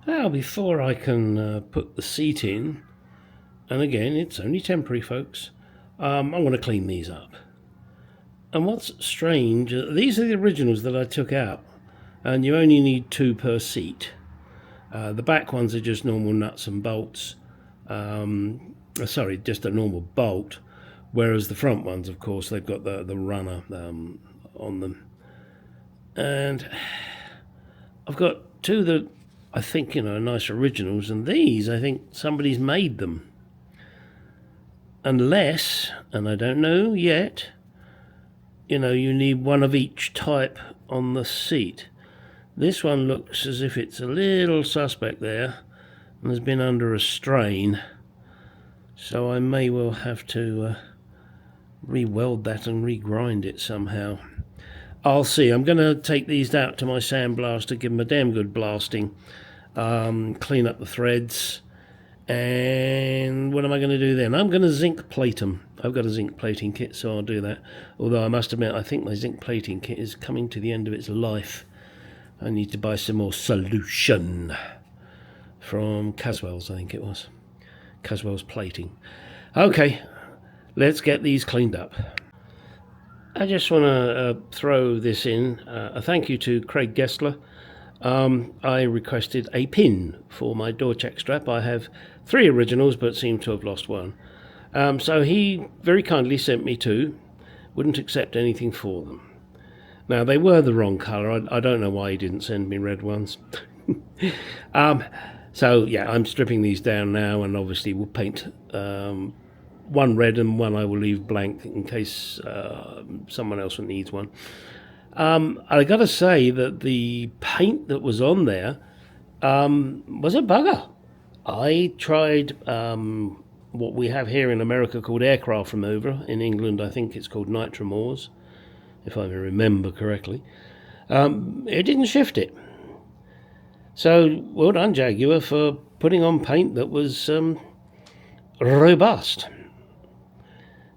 Now, before I can put the seat in, and again, it's only temporary, folks, I'm going to clean these up. And what's strange, these are the originals that I took out, and you only need 2 per seat. The back ones are just normal nuts and bolts. Sorry, just a normal bolt, whereas the front ones, of course, they've got the runner on them. And I've got 2 that I think, are nice originals, and these, I think somebody's made them. Unless, and I don't know yet, you need 1 of each type on the seat. This one looks as if it's a little suspect there and has been under a strain, so I may well have to re-weld that and re-grind it somehow. I'll see. I'm going to take these out to my sandblaster, give them a damn good blasting, clean up the threads, and what am I going to do then? I'm going to zinc plate them. I've got a zinc plating kit, so I'll do that. Although I must admit, I think my zinc plating kit is coming to the end of its life. I need to buy some more solution from Caswell's, I think it was. Caswell's Plating. Okay, let's get these cleaned up. I just want to throw this in. A thank you to Craig Gessler. I requested a pin for my door check strap. I have 3 originals, but seem to have lost 1. So he very kindly sent me 2. Wouldn't accept anything for them. Now, they were the wrong colour. I don't know why he didn't send me red ones. So, yeah, I'm stripping these down now, and obviously we'll paint 1 red and 1 I will leave blank in case someone else needs one. I got to say that the paint that was on there was a bugger. I tried what we have here in America called aircraft remover. In England, I think it's called Nitromors, if I remember correctly. It didn't shift it. So, well done, Jaguar, for putting on paint that was robust,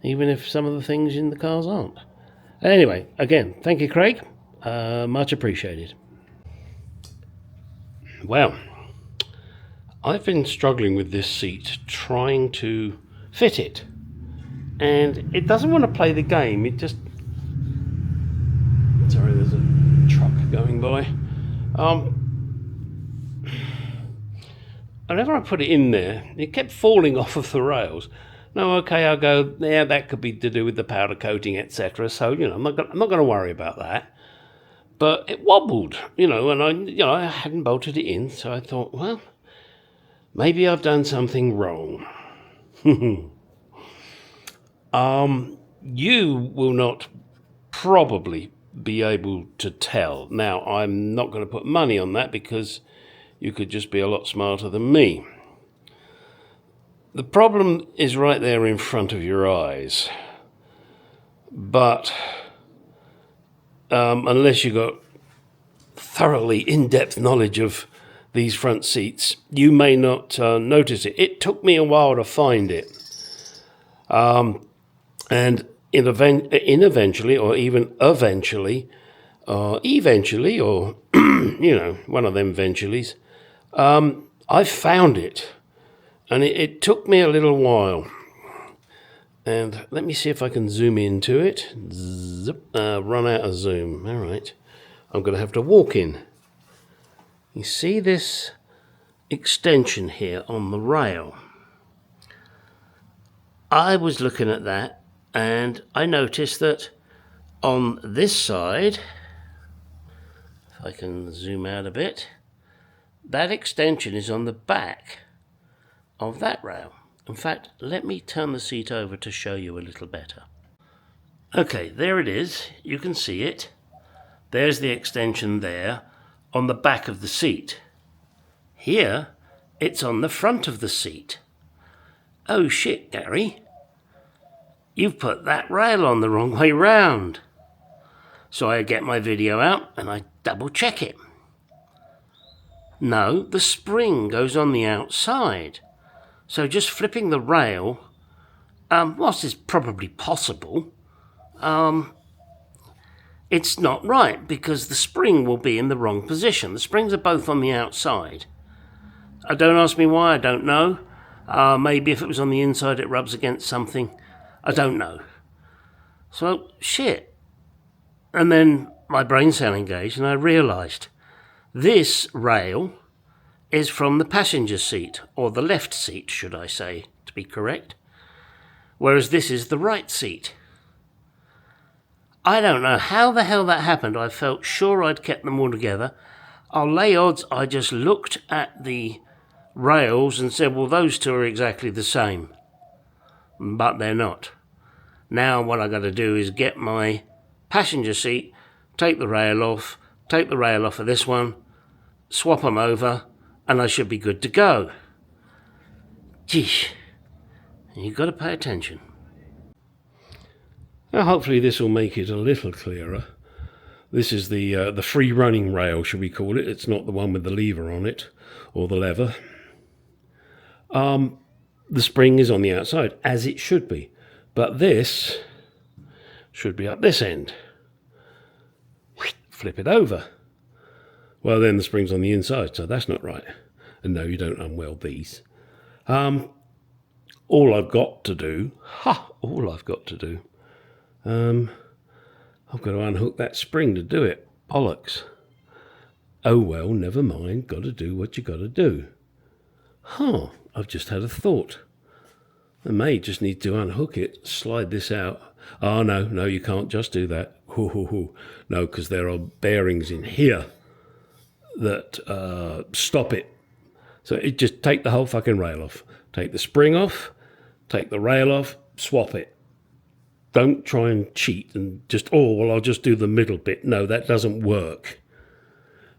even if some of the things in the cars aren't. Anyway, again, thank you, Craig. Much appreciated. Well, I've been struggling with this seat, trying to fit it, and it doesn't want to play the game. It just... Sorry, there's a truck going by. Whenever I put it in there, it kept falling off of the rails. No, okay, I'll go, yeah, that could be to do with the powder coating, etc. So, I'm not going to worry about that. But it wobbled, and I hadn't bolted it in, so I thought, well, maybe I've done something wrong. You will not probably be able to tell. Now, I'm not going to put money on that because you could just be a lot smarter than me. The problem is right there in front of your eyes. But unless you've got thoroughly in-depth knowledge of these front seats, you may not notice it. It took me a while to find it. And eventually, or one of them eventuallys, I found it. And it took me a little while. And let me see if I can zoom into it. Run out of zoom. All right. I'm going to have to walk in. You see this extension here on the rail? I was looking at that, and I noticed that on this side, if I can zoom out a bit, that extension is on the back of that rail. In fact, let me turn the seat over to show you a little better. Okay, there it is. You can see it. There's the extension there on the back of the seat. Here, it's on the front of the seat. Oh shit, Gary. You've put that rail on the wrong way round. So I get my video out and I double check it. No, the spring goes on the outside. So just flipping the rail, whilst it's probably possible, it's not right because the spring will be in the wrong position. The springs are both on the outside. Don't ask me why, I don't know. Maybe if it was on the inside it rubs against something. I don't know. So, shit. And then my brain cell engaged and I realised this rail is from the passenger seat, or the left seat, should I say, to be correct. Whereas this is the right seat. I don't know how the hell that happened. I felt sure I'd kept them all together. I'll lay odds I just looked at the rails and said, well, those two are exactly the same. But they're not. Now what I got to do is get my passenger seat, take the rail off of this one, swap them over, and I should be good to go. Geesh, you've got to pay attention. Now hopefully this will make it a little clearer. This is the free running rail, should we call it. It's not the one with the lever on it, or the lever. The spring is on the outside, as it should be. But this should be up this end. Flip it over. Well, then the spring's on the inside, so that's not right. And no, you don't unweld these. All I've got to do, I've got to unhook that spring to do it. Bollocks. Oh well, never mind. Got to do what you got to do. I've just had a thought. I may just need to unhook it, slide this out. Oh, no, you can't just do that. No, because there are bearings in here that stop it. So it just take the whole fucking rail off. Take the spring off, take the rail off, swap it. Don't try and cheat and just, I'll just do the middle bit. No, that doesn't work.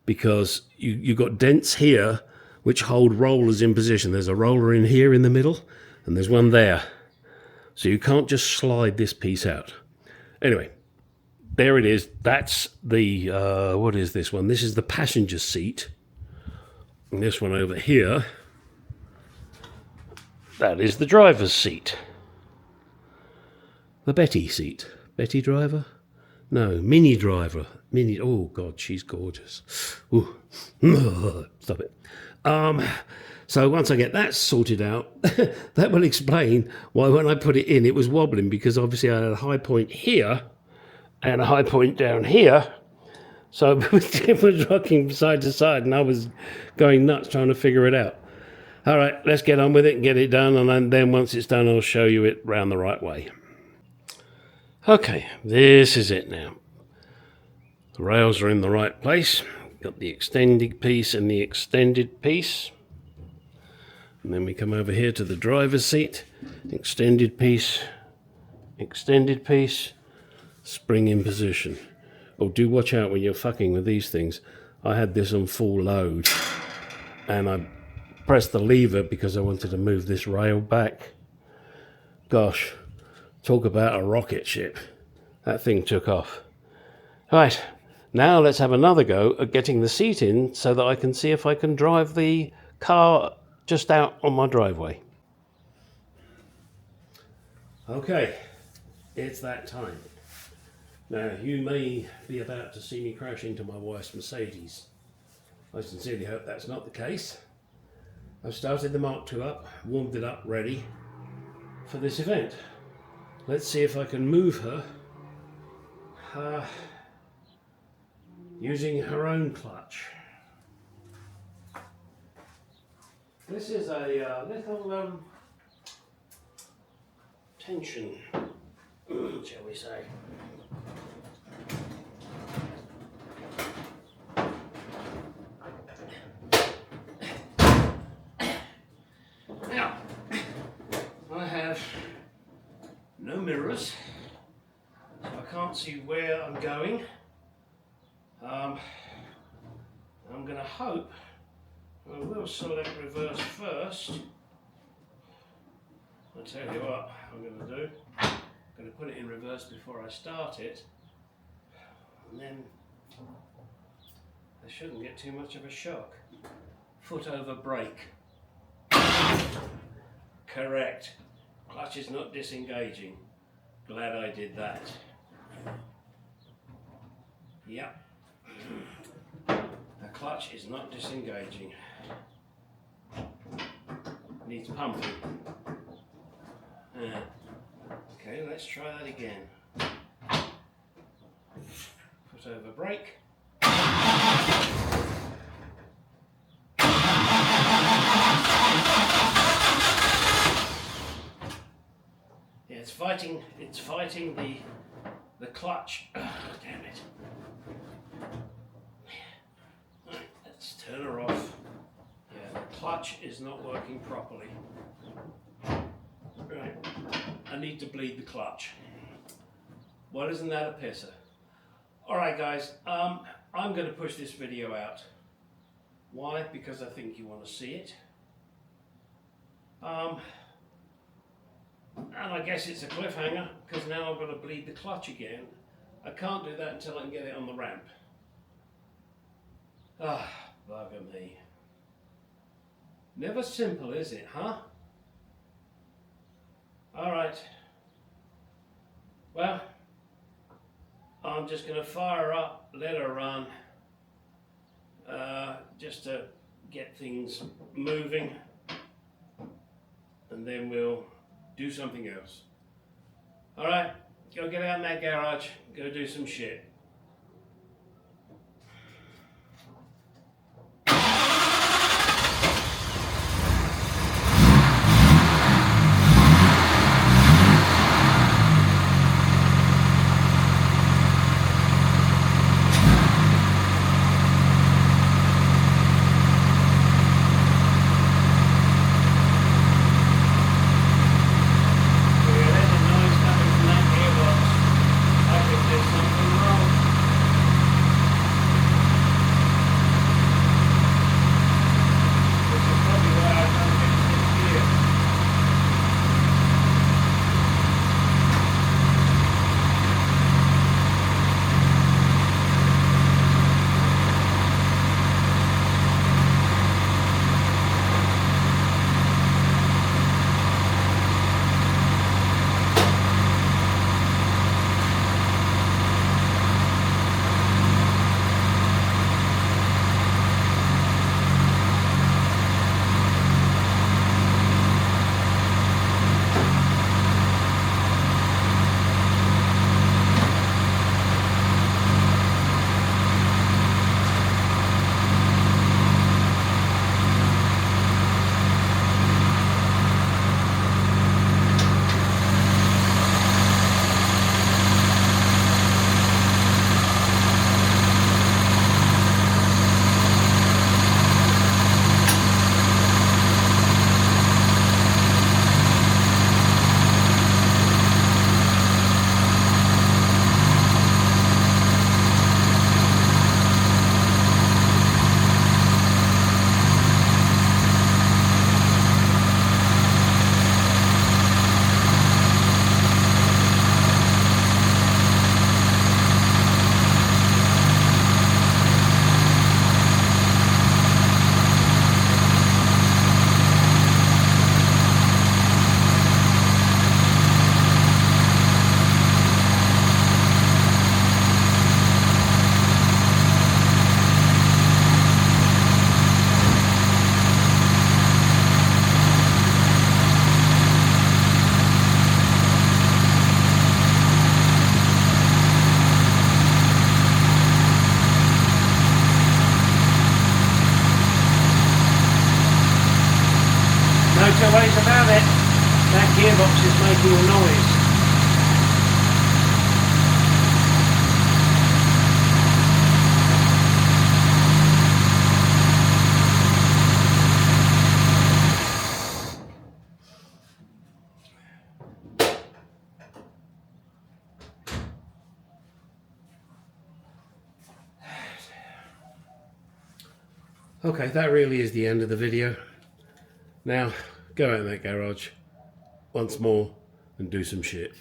Because you've got dents here which hold rollers in position. There's a roller in here in the middle, and there's one there. So you can't just slide this piece out. Anyway, there it is. That's the, what is this one? This is the passenger seat. And this one over here, that is the driver's seat. The Betty seat. Betty driver? No, Minnie driver. Minnie, oh God, she's gorgeous. Ooh. Stop it. So once I get that sorted out, that will explain why when I put it in, it was wobbling, because obviously I had a high point here and a high point down here. So it was rocking side to side and I was going nuts trying to figure it out. All right, let's get on with it and get it done. And then once it's done, I'll show you it round the right way. Okay, this is it now. The rails are in the right place. Got the extended piece and the extended piece. And then we come over here to the driver's seat. Extended piece, spring in position. Oh, do watch out when you're fucking with these things. I had this on full load and I pressed the lever because I wanted to move this rail back. Gosh, talk about a rocket ship. That thing took off. Right, now let's have another go at getting the seat in so that I can see if I can drive the car just out on my driveway. Okay, it's that time. Now, you may be about to see me crash into my wife's Mercedes. I sincerely hope that's not the case. I've started the Mark II up, warmed it up, ready for this event. Let's see if I can move her using her own clutch. This is a little tension, shall we say. Now, I have no mirrors, so I can't see where I'm going. I'm going to hope I will select reverse first. I'll tell you what I'm going to do. I'm going to put it in reverse before I start it, and then I shouldn't get too much of a shock. Foot over brake. Correct. Clutch is not disengaging. Glad I did that. Yep. The clutch is not disengaging. Needs pumping. Okay, let's try that again. Put over brake. Yeah, it's fighting the clutch. Oh, damn it. Right, let's turn her off. Yeah, the clutch is not working properly. Right, I need to bleed the clutch. Well, isn't that a pisser? Alright guys, I'm going to push this video out. Why? Because I think you want to see it. And I guess it's a cliffhanger, because now I've got to bleed the clutch again. I can't do that until I can get it on the ramp. Ah, bugger me. Never simple, is it, huh? Alright. Well, I'm just going to fire her up, let her run, just to get things moving, and then we'll do something else. Alright, go get out in that garage, go do some shit. No two ways about it, that gearbox is making a noise. Okay, that really is the end of the video. Now, go out in that garage once more and do some shit.